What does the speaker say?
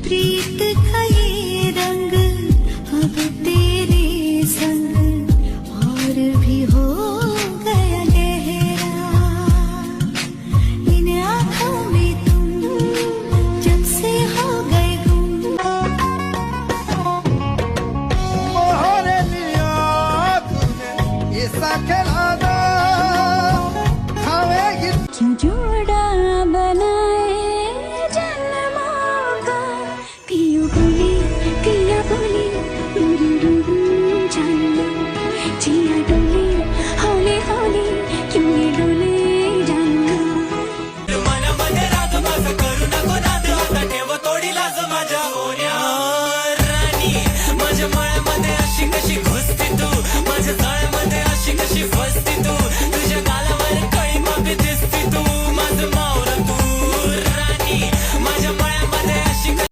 प्रीत का ये रंग अब तेरे संग और भी हो गया गहरा। इन आँखों में तुम जब से हो गए गुम। मोहरे लिया तूने ऐसा खिलाना खावेगी क्यों जोड़ा बनाए जन्मों का। पियो बोली पिया बोली जान लो जिया डोली हौले हौले क्यों ये डोले जान लो। मन मध्ये राग माझा करू नको नाद आता ठेव थोडी लाज माझ्या होण्या